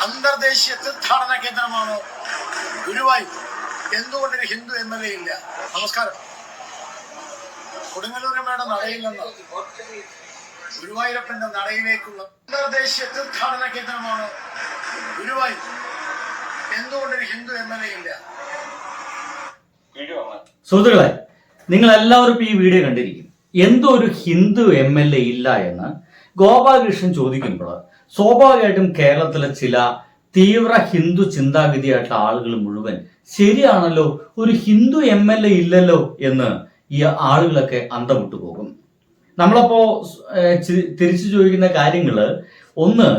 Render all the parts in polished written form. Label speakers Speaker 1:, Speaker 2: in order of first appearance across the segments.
Speaker 1: അന്തർദേശീയ തീർത്ഥാടന കേന്ദ്രമാണോ ഗുരുവായൂർ? എന്തുകൊണ്ടൊരു ഹിന്ദു MLA ഇല്ല? നമസ്കാരം. കൊടുങ്ങല്ലൂരമ്മയുടെ നടയിൽ നിന്ന് ഗുരുവായൂരപ്പന്റെ നടയിലേക്കുള്ള അന്തർദേശീയ തീർത്ഥാടന കേന്ദ്രമാണോ ഗുരുവായൂർ? എന്തുകൊണ്ടൊരു ഹിന്ദു MLA ഇല്ല?
Speaker 2: സുഹൃത്തുക്കളെ, നിങ്ങൾ എല്ലാവരും ഈ വീഡിയോ കണ്ടിരിക്കും. എന്തോ ഒരു ഹിന്ദു MLA ഇല്ല എന്ന് ഗോപാലകൃഷ്ണൻ ചോദിക്കുമ്പോൾ സ്വാഭാവികമായിട്ടും കേരളത്തിലെ ചില തീവ്ര ഹിന്ദു ചിന്താഗതിയായിട്ടുള്ള ആളുകൾ മുഴുവൻ ശരിയാണല്ലോ, ഒരു ഹിന്ദു MLA ഇല്ലല്ലോ എന്ന് ഈ ആളുകളൊക്കെ അന്തം വിട്ടു പോകും. നമ്മളപ്പോ തിരിച്ചു ചോദിക്കുന്ന കാര്യങ്ങള്, ഒന്ന്,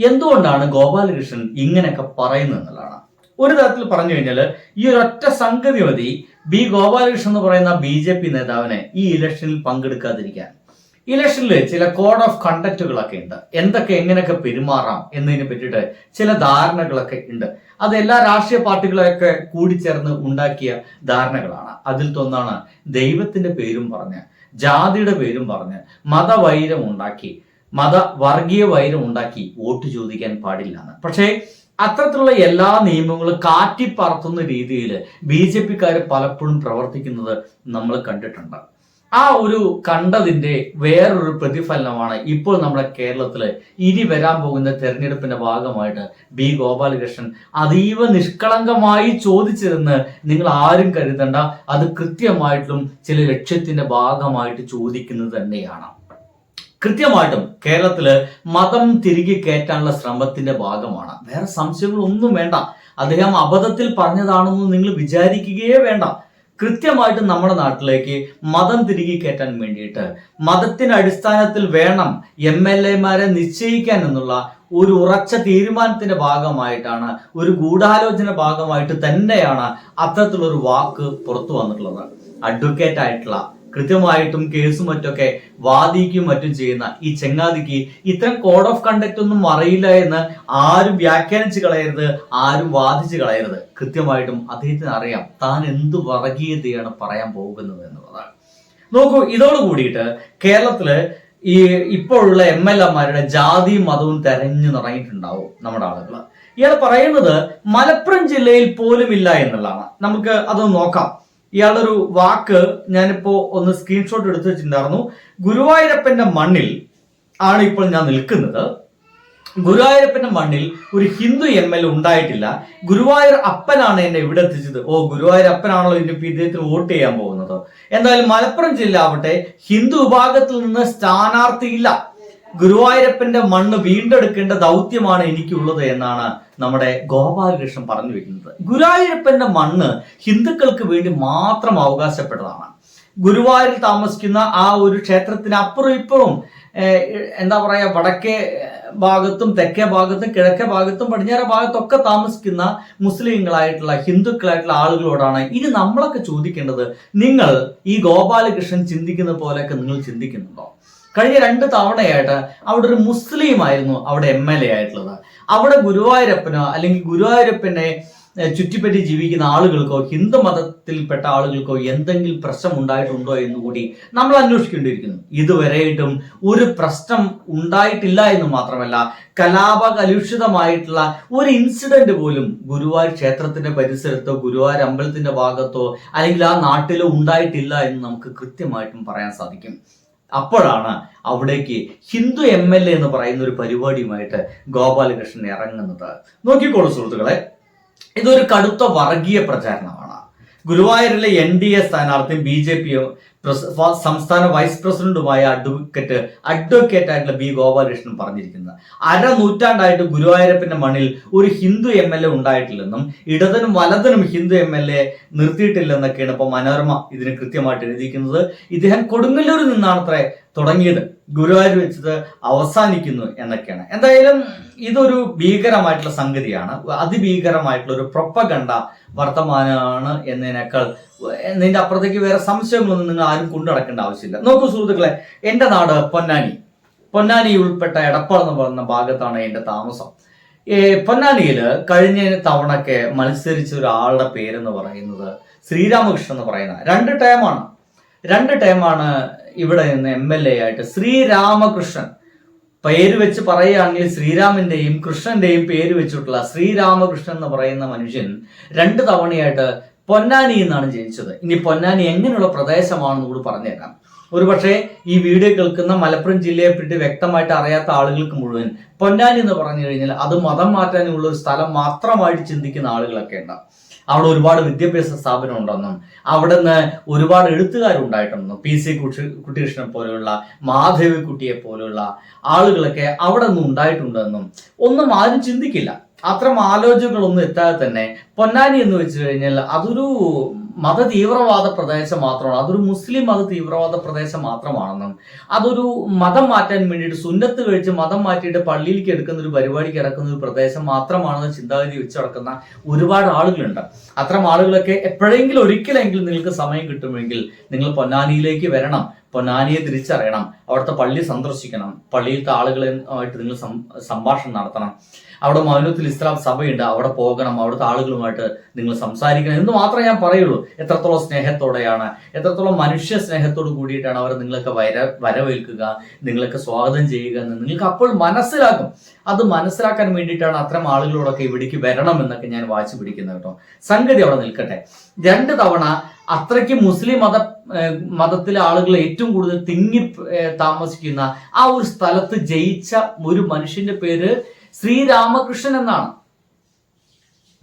Speaker 2: എന്തുകൊണ്ടാണ് ഗോപാലകൃഷ്ണൻ ഇങ്ങനെയൊക്കെ പറയുന്നത് എന്നുള്ളതാണ്. ഒരു തരത്തിൽ പറഞ്ഞു കഴിഞ്ഞാൽ ഈ ഒരൊറ്റ സംഗതി മതി ബി ഗോപാലകൃഷ്ണൻ എന്ന് പറയുന്ന BJP നേതാവിനെ ഈ ഇലക്ഷനിൽ പങ്കെടുക്കാതിരിക്കാൻ. ഇലക്ഷനിൽ ചില കോഡ് ഓഫ് കണ്ടക്റ്റുകളൊക്കെ ഉണ്ട്, എന്തൊക്കെ എങ്ങനെയൊക്കെ പെരുമാറാം എന്നതിനെ പറ്റിയിട്ട് ചില ധാരണകളൊക്കെ ഉണ്ട്. അത് എല്ലാ രാഷ്ട്രീയ പാർട്ടികളെയൊക്കെ കൂടിച്ചേർന്ന് ഉണ്ടാക്കിയ ധാരണകളാണ്. അതിൽ ഒന്നാണ് ദൈവത്തിന്റെ പേരും പറഞ്ഞ്, ജാതിയുടെ പേരും പറഞ്ഞ് മതവൈരം ഉണ്ടാക്കി, വർഗീയ വൈരം ഉണ്ടാക്കി വോട്ട് ചോദിക്കാൻ പാടില്ല എന്ന്. പക്ഷേ അത്തരത്തിലുള്ള എല്ലാ നിയമങ്ങളും കാറ്റിപ്പറത്തുന്ന രീതിയിൽ BJPക്കാർ പലപ്പോഴും പ്രവർത്തിക്കുന്നത് നമ്മൾ കണ്ടിട്ടുണ്ട്. ആ ഒരു കണ്ടതിന്റെ വേറൊരു പ്രതിഫലനമാണ് ഇപ്പോൾ നമ്മുടെ കേരളത്തില് ഇനി വരാൻ പോകുന്ന തെരഞ്ഞെടുപ്പിന്റെ ഭാഗമായിട്ട് ബി ഗോപാലകൃഷ്ണൻ അതീവ നിഷ്കളങ്കമായി ചോദിച്ചതെന്ന് നിങ്ങൾ ആരും കരുതണ്ട. അത് കൃത്യമായിട്ടും ചില ലക്ഷ്യത്തിന്റെ ഭാഗമായിട്ട് ചോദിക്കുന്നത് തന്നെയാണ്. കൃത്യമായിട്ടും കേരളത്തില് മതം തിരികെ കയറ്റാനുള്ള ശ്രമത്തിന്റെ ഭാഗമാണ്. വേറെ സംശയങ്ങളൊന്നും വേണ്ട. അദ്ദേഹം അബദ്ധത്തിൽ പറഞ്ഞതാണെന്ന് നിങ്ങൾ വിചാരിക്കുകയേ വേണ്ട. കൃത്യമായിട്ട് നമ്മുടെ നാട്ടിലേക്ക് മതം തിരികെ കയറ്റാൻ വേണ്ടിയിട്ട് മതത്തിന്റെ അടിസ്ഥാനത്തിൽ വേണം MLA-മാരെ നിശ്ചയിക്കാൻ എന്നുള്ള ഒരു ഉറച്ച തീരുമാനത്തിന്റെ ഭാഗമായിട്ടാണ്, ഒരു ഗൂഢാലോചന ഭാഗമായിട്ട് തന്നെയാണ് അത്തരത്തിലൊരു വാക്ക് പുറത്തു വന്നിട്ടുള്ളത്. അഡ്വക്കേറ്റ് ആയിട്ടുള്ള, കൃത്യമായിട്ടും കേസും മറ്റൊക്കെ വാദിക്കും മറ്റും ചെയ്യുന്ന ഈ ചെങ്ങാതിക്ക് ഇത്തരം കോഡ് ഓഫ് കണ്ടക്ട് ഒന്നും അറിയില്ല എന്ന് ആരും വ്യാഖ്യാനിച്ച് കളയരുത്, ആരും വാദിച്ച് കളയരുത്. കൃത്യമായിട്ടും അദ്ദേഹത്തിന് അറിയാം താൻ എന്ത് വർഗീയതയാണ് പറയാൻ പോകുന്നത് എന്നുള്ളതാണ്. നോക്കൂ, ഇതോട് കൂടിയിട്ട് കേരളത്തില് ഈ ഇപ്പോഴുള്ള MLA-മാരുടെ ജാതിയും മതവും തെരഞ്ഞു തുടങ്ങിയിട്ടുണ്ടാവും നമ്മുടെ ആളുകൾ. ഇയാൾ പറയുന്നത് മലപ്പുറം ജില്ലയിൽ പോലും ഇല്ല എന്നുള്ളതാണ്. നമുക്ക് അതൊന്ന് നോക്കാം. ഇയാളൊരു വാക്ക് ഞാനിപ്പോ ഒന്ന് സ്ക്രീൻഷോട്ട് എടുത്തു വെച്ചിട്ടുണ്ടായിരുന്നു. ഗുരുവായൂരപ്പന്റെ മണ്ണിൽ ആണ് ഇപ്പോൾ ഞാൻ നിൽക്കുന്നത്. ഗുരുവായൂരപ്പന്റെ മണ്ണിൽ ഒരു ഹിന്ദു MLA ഉണ്ടായിട്ടില്ല. ഗുരുവായൂർ അപ്പനാണ് എന്നെ ഇവിടെ എത്തിച്ചത്. ഗുരുവായൂർ അപ്പനാണല്ലോ ഇതിന്റെ ഇദ്ദേഹത്തിന് വോട്ട് ചെയ്യാൻ പോകുന്നത്. എന്തായാലും മലപ്പുറം ജില്ല ആവട്ടെ, ഹിന്ദു വിഭാഗത്തിൽ നിന്ന് സ്ഥാനാർത്ഥിയില്ല. ഗുരുവായൂരപ്പന്റെ മണ്ണ് വീണ്ടെടുക്കേണ്ട ദൗത്യമാണ് എനിക്കുള്ളത് എന്നാണ് നമ്മുടെ ഗോപാലകൃഷ്ണൻ പറഞ്ഞു വെക്കുന്നത്. ഗുരുവായൂരപ്പന്റെ മണ്ണ് ഹിന്ദുക്കൾക്ക് വേണ്ടി മാത്രം അവകാശപ്പെട്ടതാണ്. ഗുരുവായൂരിൽ താമസിക്കുന്ന ആ ഒരു ക്ഷേത്രത്തിന് അപ്പുറം ഇപ്പുറം എന്താ പറയാ, വടക്കേ ഭാഗത്തും തെക്കേ ഭാഗത്തും കിഴക്കേ ഭാഗത്തും പടിഞ്ഞാറേ ഭാഗത്തൊക്കെ താമസിക്കുന്ന മുസ്ലിങ്ങളായിട്ടുള്ള ഹിന്ദുക്കളായിട്ടുള്ള ആളുകളോടാണ് ഇനി നമ്മളൊക്കെ ചോദിക്കേണ്ടത്, നിങ്ങൾ ഈ ഗോപാലകൃഷ്ണൻ ചിന്തിക്കുന്ന പോലെയൊക്കെ നിങ്ങൾ ചിന്തിക്കുന്നുണ്ടോ? കഴിഞ്ഞ 2 തവണയായിട്ട് അവിടെ ഒരു മുസ്ലിം ആയിരുന്നു അവിടെ MLA ആയിട്ടുള്ളത്. അവിടെ ഗുരുവായൂരപ്പനോ അല്ലെങ്കിൽ ഗുരുവായൂരപ്പനെ ചുറ്റിപ്പറ്റി ജീവിക്കുന്ന ആളുകൾക്കോ ഹിന്ദു മതത്തിൽപ്പെട്ട ആളുകൾക്കോ എന്തെങ്കിലും പ്രശ്നം ഉണ്ടായിട്ടുണ്ടോ എന്ന് കൂടി നമ്മൾ അന്വേഷിക്കേണ്ടിയിരിക്കുന്നു. ഇതുവരെയായിട്ടും ഒരു പ്രശ്നം ഉണ്ടായിട്ടില്ല എന്ന് മാത്രമല്ല, കലാപകലുഷിതമായിട്ടുള്ള ഒരു ഇൻസിഡന്റ് പോലും ഗുരുവായൂർ ക്ഷേത്രത്തിന്റെ പരിസരത്തോ ഗുരുവായൂർ അമ്പലത്തിന്റെ ഭാഗത്തോ അല്ലെങ്കിൽ ആ നാട്ടിലോ ഉണ്ടായിട്ടില്ല എന്ന് നമുക്ക് കൃത്യമായിട്ടും പറയാൻ സാധിക്കും. അപ്പോഴാണ് അവിടേക്ക് ഹിന്ദു MLA എന്ന് പറയുന്ന ഒരു പരിപാടിയുമായിട്ട് ഗോപാലകൃഷ്ണൻ ഇറങ്ങുന്നത്. നോക്കിക്കോളൂ സുഹൃത്തുക്കളെ, ഇതൊരു കടുത്ത വർഗീയ പ്രചാരണമാണ്. ഗുരുവായൂരിലെ NDA സ്ഥാനാർത്ഥിയും BJP സംസ്ഥാന വൈസ് പ്രസിഡന്റുമായ അഡ്വക്കേറ്റ് ആയിട്ടുള്ള ബി ഗോപാലകൃഷ്ണൻ പറഞ്ഞിരിക്കുന്നത്, 1/2 നൂറ്റാണ്ടായിട്ട് ഗുരുവായൂരപ്പന്റെ മണ്ണിൽ ഒരു ഹിന്ദു MLA ഉണ്ടായിട്ടില്ലെന്നും ഇടതിനും വലതിനും ഹിന്ദു MLA നിർത്തിയിട്ടില്ലെന്നൊക്കെയാണ് ഇപ്പൊ മനോരമ ഇതിന് കൃത്യമായിട്ട് എഴുതിയിരിക്കുന്നത്. ഇദ്ദേഹം കൊടുങ്ങല്ലൂരിൽ നിന്നാണ് അത്ര തുടങ്ങിയത്, ഗുരുവായൂർ വെച്ചത് അവസാനിക്കുന്നു എന്നൊക്കെയാണ്. എന്തായാലും ഇതൊരു ഭീകരമായിട്ടുള്ള സംഗതിയാണ്, അതിഭീകരമായിട്ടുള്ള ഒരു പ്രൊപ്പഗണ്ട വർത്തമാനമാണ് എന്നതിനേക്കാൾ ഇതിന്റെ അപ്പുറത്തേക്ക് വേറെ സംശയങ്ങളൊന്നും നിങ്ങൾ ആരും കൊണ്ടു നടക്കേണ്ട ആവശ്യമില്ല. നോക്കൂ സുഹൃത്തുക്കളെ, എന്റെ നാട് പൊന്നാനി ഉൾപ്പെട്ട എടപ്പാൾ എന്ന് പറയുന്ന ഭാഗത്താണ് എന്റെ താമസം. പൊന്നാനിയിൽ കഴിഞ്ഞ തവണക്കെ മത്സരിച്ച ഒരാളുടെ പേരെന്ന് പറയുന്നത് ശ്രീരാമകൃഷ്ണൻ എന്ന് പറയുന്ന 2 ടൈമാണ് ഇവിടെ നിന്ന് MLA ആയിട്ട് ശ്രീരാമകൃഷ്ണൻ പേര് വെച്ച് പറയുകയാണെങ്കിൽ ശ്രീരാമന്റെയും കൃഷ്ണന്റെയും പേര് വെച്ചിട്ടുള്ള ശ്രീരാമകൃഷ്ണൻ എന്ന് പറയുന്ന മനുഷ്യൻ 2 തവണയായിട്ട് പൊന്നാനി എന്നാണ് ജനിച്ചത്. ഇനി പൊന്നാനി എങ്ങനെയുള്ള പ്രദേശമാണെന്ന് കൂടി പറഞ്ഞുതരാം. ഒരുപക്ഷെ ഈ വീഡിയോ കേൾക്കുന്ന മലപ്പുറം ജില്ലയെ പറ്റി വ്യക്തമായിട്ട് അറിയാത്ത ആളുകൾക്ക് മുഴുവൻ പൊന്നാനി എന്ന് പറഞ്ഞു കഴിഞ്ഞാൽ അത് മതം മാറ്റാനുള്ള ഒരു സ്ഥലം മാത്രമായിട്ട് ചിന്തിക്കുന്ന ആളുകളൊക്കെ ഉണ്ട്. അവിടെ ഒരുപാട് വിദ്യാഭ്യാസ സ്ഥാപനം ഉണ്ടെന്നും അവിടെ നിന്ന് ഒരുപാട് എഴുത്തുകാരുണ്ടായിട്ടുണ്ടെന്നും PC കുട്ടികൃഷ്ണനെ പോലെയുള്ള മാധവിക്കുട്ടിയെ പോലെയുള്ള ആളുകളൊക്കെ അവിടെ നിന്ന് ഉണ്ടായിട്ടുണ്ടെന്നും ഒന്നും ആരും ചിന്തിക്കില്ല. അത്തരം ആലോചനകളൊന്നും എത്താതെ തന്നെ പൊന്നാനി എന്ന് വെച്ച് കഴിഞ്ഞാൽ അതൊരു മത തീവ്രവാദ പ്രദേശം മാത്രമാണ്, അതൊരു മുസ്ലിം മത തീവ്രവാദ പ്രദേശം മാത്രമാണെന്നും അതൊരു മതം മാറ്റാൻ വേണ്ടിയിട്ട് സുന്നത്ത് കഴിച്ച് മതം മാറ്റിയിട്ട് പള്ളിയിലേക്ക് എടുക്കുന്ന ഒരു പരിപാടിക്ക് ഇറക്കുന്ന ഒരു പ്രദേശം മാത്രമാണെന്ന് ചിന്താഗതി വെച്ച് നടക്കുന്ന ഒരുപാട് ആളുകളുണ്ട്. അത്തരം ആളുകളൊക്കെ എപ്പോഴെങ്കിലും ഒരിക്കലെങ്കിലും നിങ്ങൾക്ക് സമയം കിട്ടുമെങ്കിൽ നിങ്ങൾ പൊന്നാനിയിലേക്ക് വരണം, പൊന്നാനിയെ തിരിച്ചറിയണം, അവിടുത്തെ പള്ളി സന്ദർശിക്കണം, പള്ളിയിലത്തെ ആളുകളുമായിട്ട് നിങ്ങൾ സംഭാഷണം നടത്തണം. അവിടെ മൗനത്തുൽ ഇസ്ലാം സഭയുണ്ട്, അവിടെ പോകണം, അവിടുത്തെ ആളുകളുമായിട്ട് നിങ്ങൾ സംസാരിക്കണം എന്ന് മാത്രമേ ഞാൻ പറയുള്ളൂ. എത്രത്തോളം സ്നേഹത്തോടെയാണ്, എത്രത്തോളം മനുഷ്യ സ്നേഹത്തോട് കൂടിയിട്ടാണ് അവർ നിങ്ങളൊക്കെ വരവേൽക്കുക, നിങ്ങളൊക്കെ സ്വാഗതം ചെയ്യുക എന്ന് നിങ്ങൾക്ക് അപ്പോൾ മനസ്സിലാക്കും. അത് മനസ്സിലാക്കാൻ വേണ്ടിയിട്ടാണ് അത്തരം ആളുകളോടൊക്കെ ഇവിടേക്ക് വരണം എന്നൊക്കെ ഞാൻ വാശി പിടിക്കുന്നത് കേട്ടോ. സംഗതി അവിടെ നിൽക്കട്ടെ. 2 തവണ അത്രയ്ക്ക് മുസ്ലിം മതത്തിലെ ആളുകൾ ഏറ്റവും കൂടുതൽ തിങ്ങി താമസിക്കുന്ന ആ ഒരു സ്ഥലത്ത് ജയിച്ച ഒരു മനുഷ്യന്റെ പേര് ശ്രീരാമകൃഷ്ണൻ എന്നാണ്.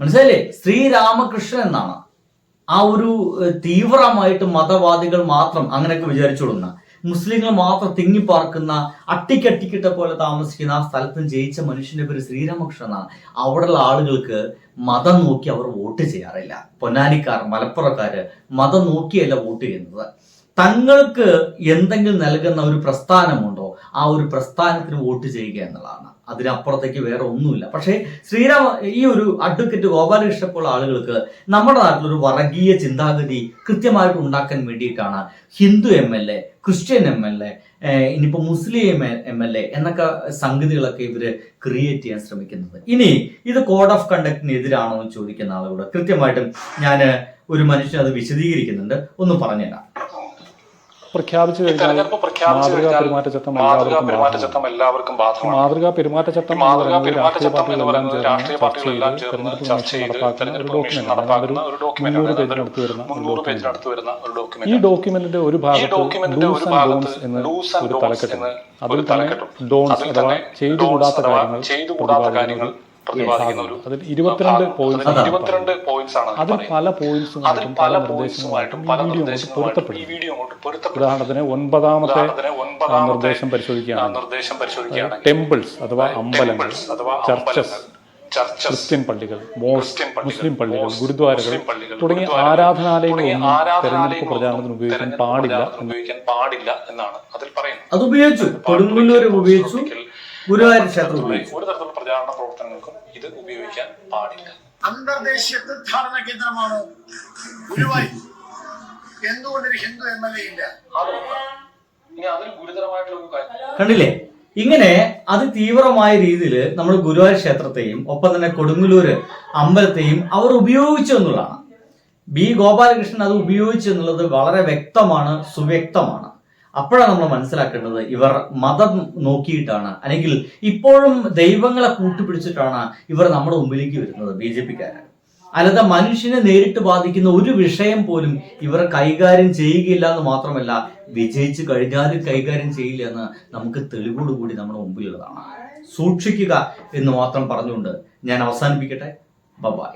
Speaker 2: മനസ്സിലായില്ലേ? ശ്രീരാമകൃഷ്ണൻ എന്നാണ്. ആ ഒരു തീവ്രമായിട്ട് മതവാദികൾ മാത്രം അങ്ങനെയൊക്കെ വിചാരിച്ചോളുന്ന, മുസ്ലിങ്ങൾ മാത്രം തിങ്ങിപ്പാർക്കുന്ന, അട്ടിക്കട്ടിക്കിട്ട പോലെ താമസിക്കുന്ന ആ സ്ഥലത്തും ജയിച്ച മനുഷ്യന്റെ പേര് ശ്രീരാമകൃഷ്ണൻ എന്നാണ്. അവിടെയുള്ള ആളുകൾക്ക് മതം നോക്കി അവർ വോട്ട് ചെയ്യാറില്ല. പൊന്നാനിക്കാർ, മലപ്പുറക്കാര് മതം നോക്കിയല്ല വോട്ട് ചെയ്യുന്നത്. തങ്ങൾക്ക് എന്തെങ്കിലും നൽകുന്ന ഒരു പ്രസ്ഥാനമുണ്ടോ ആ ഒരു പ്രസ്ഥാനത്തിന് വോട്ട് ചെയ്യുക എന്നുള്ളതാണ്. അതിനപ്പുറത്തേക്ക് വേറെ ഒന്നുമില്ല. പക്ഷേ ഈ ഒരു അഡ്വക്കേറ്റ് ഗോപാലകൃഷ്ണനെ പോലുള്ള ആളുകൾക്ക് നമ്മുടെ നാട്ടിലൊരു വർഗീയ ചിന്താഗതി കൃത്യമായിട്ട് ഉണ്ടാക്കാൻ വേണ്ടിയിട്ടാണ് ഹിന്ദു MLA, ക്രിസ്ത്യൻ MLA, ഇനിയിപ്പോ മുസ്ലിം MLA എന്നൊക്കെ സംഗതികളൊക്കെ ഇവര് ക്രിയേറ്റ് ചെയ്യാൻ ശ്രമിക്കുന്നത്. ഇനി ഇത് കോഡ് ഓഫ് കണ്ടക്ടിന് എതിരാണോ എന്ന് ചോദിക്കുന്ന ആളുകളോട് കൃത്യമായിട്ടും ഞാൻ ഒരു മനുഷ്യൻ അത് വിശദീകരിക്കുന്നുണ്ട്, ഒന്ന് പറഞ്ഞുതരാം.
Speaker 3: പ്രഖ്യാപിച്ചു കഴിഞ്ഞാൽ മാതൃകാ പെരുമാറ്റച്ചട്ടം എല്ലാവർക്കും ബാധകമാണ്. മാതൃകാ പെരുമാറ്റച്ചട്ടം എന്ന് പറയുന്നത് രാഷ്ട്രീയ പാർട്ടികളെല്ലാം ചേർന്ന് ചർച്ച ചെയ്ത് തെരഞ്ഞെടുപ്പ് നടപ്പാക്കുന്ന ഒരു ഡോക്യുമെന്റ്, 300 പേജിനടുത്ത് വരുന്ന ഒരു ഡോക്യുമെന്റ്. ഈ ഡോക്യുമെന്റിന്റെ ഒരു ഭാഗത്ത് ഡൂസ് ആൻഡ് ഡോൺസ് എന്ന് ഒരു തലക്കെട്ടുണ്ട്. അതിൽ തന്നെ ഡോൺസ് അഥവാ ചെയ്തുകൂടാത്ത കാര്യങ്ങൾ അതിൽ 22 പോയിന്റ്സ് ആണ്. അതിൽ പല പോയിന്റ്സുമായിട്ടും പല നിർദ്ദേശങ്ങളുമായിട്ടും ഈ വീഡിയോ ഉദാഹരണത്തിന് 9ാമത്തെ നിർദ്ദേശം പരിശോധിക്കുകയാണ്. ടെമ്പിൾസ് അഥവാ അമ്പലങ്ങൾ, ചർച്ചസ്, ക്രിസ്ത്യൻ പള്ളികൾ, മുസ്ലിം പള്ളികൾ, ഗുരുദ്വാരകൾ തുടങ്ങിയ ആരാധനാലയങ്ങളൊന്നും തെരഞ്ഞെടുപ്പ് പ്രചാരണത്തിന് ഉപയോഗിക്കാൻ പാടില്ല എന്നാണ് അതിൽ പറയുന്നത്.
Speaker 2: അത് ഉപയോഗിച്ചു, കൊടുങ്ങല്ലൂർ ഉപയോഗിച്ചു, ഗുരുവായൂർ ക്ഷേത്രം ഉപയോഗിച്ചു.
Speaker 3: ഒരു തരത്തിലുള്ള പ്രചാരണ പ്രവർത്തനങ്ങൾക്കും ഇത് ഉപയോഗിക്കാൻ പാടില്ല.
Speaker 1: അന്തർദേശീയ തീർത്ഥാടന കേന്ദ്രമാണോ ഗുരുവായൂർ? എന്തുകൊണ്ടൊരു ഹിന്ദു MLA ഇല്ല?
Speaker 3: ഇനി അതിൽ ഗുരുതരമായിട്ടുള്ള ഒരു കാര്യം
Speaker 2: കണ്ടില്ലേ? ഇങ്ങനെ അതിതീവ്രമായ രീതിയിൽ നമ്മൾ ഗുരുവായൂർ ക്ഷേത്രത്തെയും ഒപ്പം തന്നെ കൊടുങ്ങല്ലൂര് അമ്പലത്തെയും അവർ ഉപയോഗിച്ചു എന്നുള്ളതാണ്. ഗോപാലകൃഷ്ണൻ അത് ഉപയോഗിച്ചു എന്നുള്ളത് വളരെ വ്യക്തമാണ്, സുവ്യക്തമാണ്. അപ്പോഴാണ് നമ്മൾ മനസ്സിലാക്കേണ്ടത് ഇവർ മതം നോക്കിയിട്ടാണ്, അല്ലെങ്കിൽ ഇപ്പോഴും ദൈവങ്ങളെ കൂട്ടുപിടിച്ചിട്ടാണ് ഇവർ നമ്മുടെ മുമ്പിലേക്ക് വരുന്നത്, BJP-ക്കാര്. അല്ലാതെ മനുഷ്യനെ നേരിട്ട് ബാധിക്കുന്ന ഒരു വിഷയം പോലും ഇവർ കൈകാര്യം ചെയ്യുകയില്ല എന്ന് മാത്രമല്ല, വിജയിച്ചു കഴിഞ്ഞാലും കൈകാര്യം ചെയ്യില്ല എന്ന് നമുക്ക് തെളിവോടുകൂടി നമ്മുടെ മുമ്പിലുള്ളതാണ്. സൂക്ഷിക്കുക എന്ന് മാത്രം പറഞ്ഞുകൊണ്ട് ഞാൻ അവസാനിപ്പിക്കട്ടെ. ബൈ.